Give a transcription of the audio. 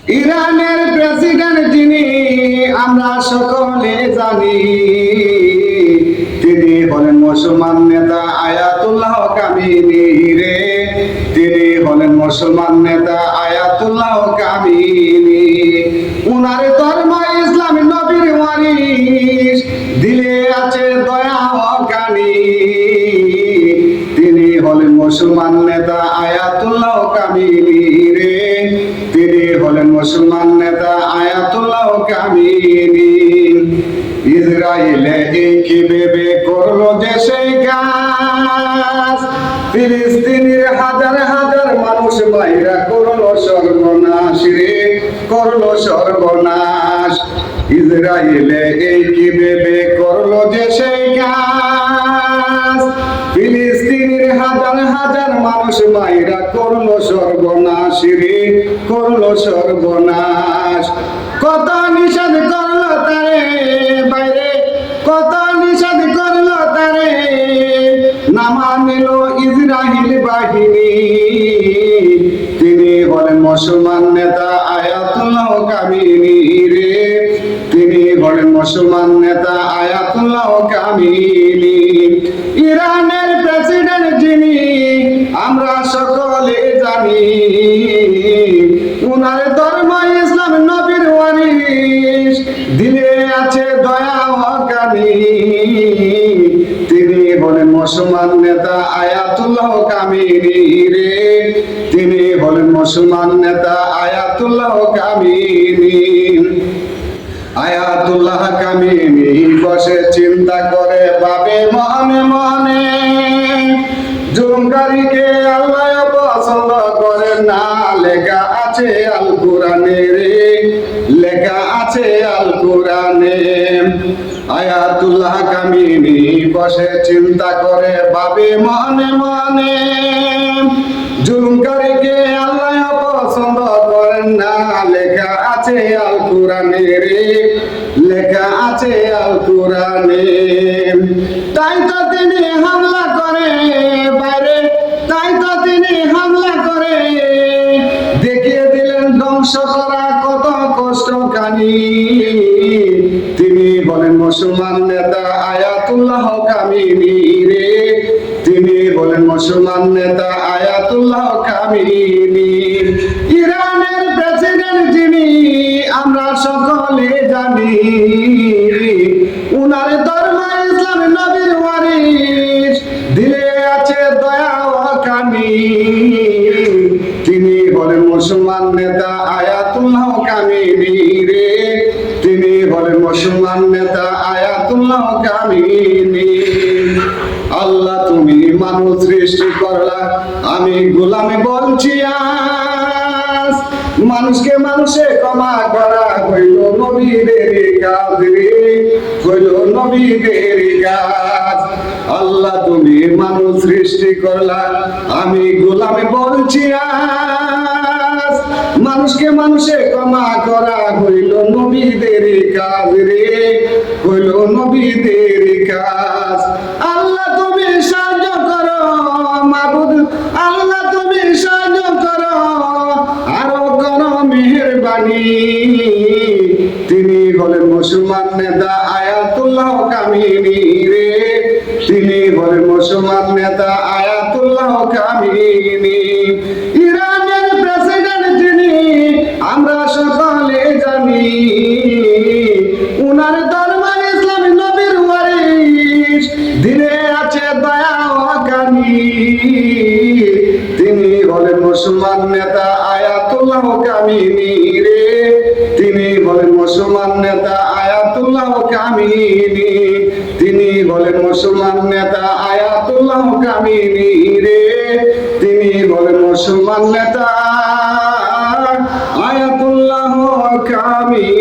ইরানের প্রেসিডেন্ট যিনি আমরা সকলে জানি, তিনি হলেন মুসলমান নেতা আয়াতুল্লাহ কামিনী রে। তিনি হলেন মুসলমান নেতা আয়াতুল্লাহ কামিনী। উনার ধর্ম ইসলাম, নবীর ওয়ারিস, দিলে আছে দয়া ও কানি। তিনি হলেন মুসলমান নেতা আয়াতুল্লাহ কামিনী রে। তিনি হলেন মুসলমান নেতা আয়াতুল্লাহ কামিনী। ইসরায়েলে কি ভেবে করলো যে সেই কাজ, ফিলিস্তিনের হাজার হাজার মানুষ মাইরা করলো সর্বনাশ রে, করলো সর্বনাশ। ইসরায়েলে কি ভেবে করলো যে সেই কাজ, ফিলিস্তিনের হাজার হাজার মানুষ মাইরা করলো সর্বনাশ রে, করলো সর্বনাশ। কত নিষেধ করলো তারে বাইরে, কত নিষেধ করলো তারে, না মানিল ইসরায়েল বাহিনী। তিনি হলেন মুসলমান নেতা আয়াতুল্লাহ কামিনী রে। তিনি হলেন মুসলমান নেতা আয়াতুল্লাহ কামিনী। ইরানের প্রেসিডেন্ট যিনি আমরা সকলে জানি, উনার ধর্ম ইসলাম, নবীর ওয়ারিস, দিলে আছে দয়া ও কানি। তিনি হলেন মুসলমান নেতা আয়াতুল্লাহ কামিনী রে। তিনি হলেন মুসলমান নেতা আয়াতুল্লাহ কামিনী। আয়াতুল্লাহ কামিনী বসে চিন্তা করে ভাবে মনে মনে, জুলুমকারীকে আল্লাহ পছন্দ করে না। লেখা আছে আল কোরআনে রে, লেখা আছে আল কোরআনে। আয়াতুল্লাহ কামিনী বসে চিন্তা করে ভাবে মনে মনে, জুলুমকারীকে আল্লাহ পছন্দ করেন না। লেখা আছে আল কোরআনে রে, লেখা আছে আল কোরআনে। তাই তো তিনি হামলা করে বাইরে, তাই তো তিনি হামলা করে দেখিয়ে দিলেন ধ্বংস করা কত কষ্ট কানি। তিনি বলেন মুসলমান নেতা আয়াতুল্লাহ কামিনী রে। তিনি বলেন মুসলমান নেতা আয়াতুল্লাহ কামিনী। ইরানের প্রেসিডেন্ট যিনি আমরা সকলে জানি, উনার ধর্ম ইসলাম, নবীর ওয়ারিস, দিলে আছে দয়া ও কানি। তিনি বলেন মুসলমান নেতা আয়াতুল্লাহ কামিনী রে। তিনি বলেন মুসলমান নেতা আয়াতুল্লাহ কামিনী। আল্লাহ তুমি মানুষ সৃষ্টি করলা, আমি গোলামে বলছি আজ। মানুষকে মানুষে ক্ষমা করা হইল নবীদের কাজ রে, হইল নবীদের কাজ। আল্লাহ তুমি মানুষ সৃষ্টি করলা, আমি গোলামে বলছি আজ। মানুষকে মানুষে ক্ষমা করা হইল নবীদের কাজ রে, হইল নবীদের কাজ। আল্লাহ তুমি সাহায্য করো মাবুদ, আল্লাহ তুমি সাহায্য করো, আরো করো মেহেরবানি। তিনি হলেন মুসলমান নেতা আয়াতুল্লাহ কামিনী রে। তিনি হলেন মুসলমান নেতা আয়াতুল্লাহ কামিনী। ইরানের প্রেসিডেন্ট যিনি আমরা সকলে জানি, উনার ধর্ম ইসলাম, নবীর ওয়ারিস, দিলে আছে দয়া ও কানি। তিনি হলেন মুসলমান নেতা আয়াতুল্লাহ কামিনী রে। তিনি হলেন মুসলমান নেতা আয়াতুল্লাহ কামিনী। তিনি হলেন মুসলমান নেতা আয়াতুল্লাহ কামিনী রে। তিনি হলেন মুসলমান নেতা আয়াতুল্লাহ কামিনী।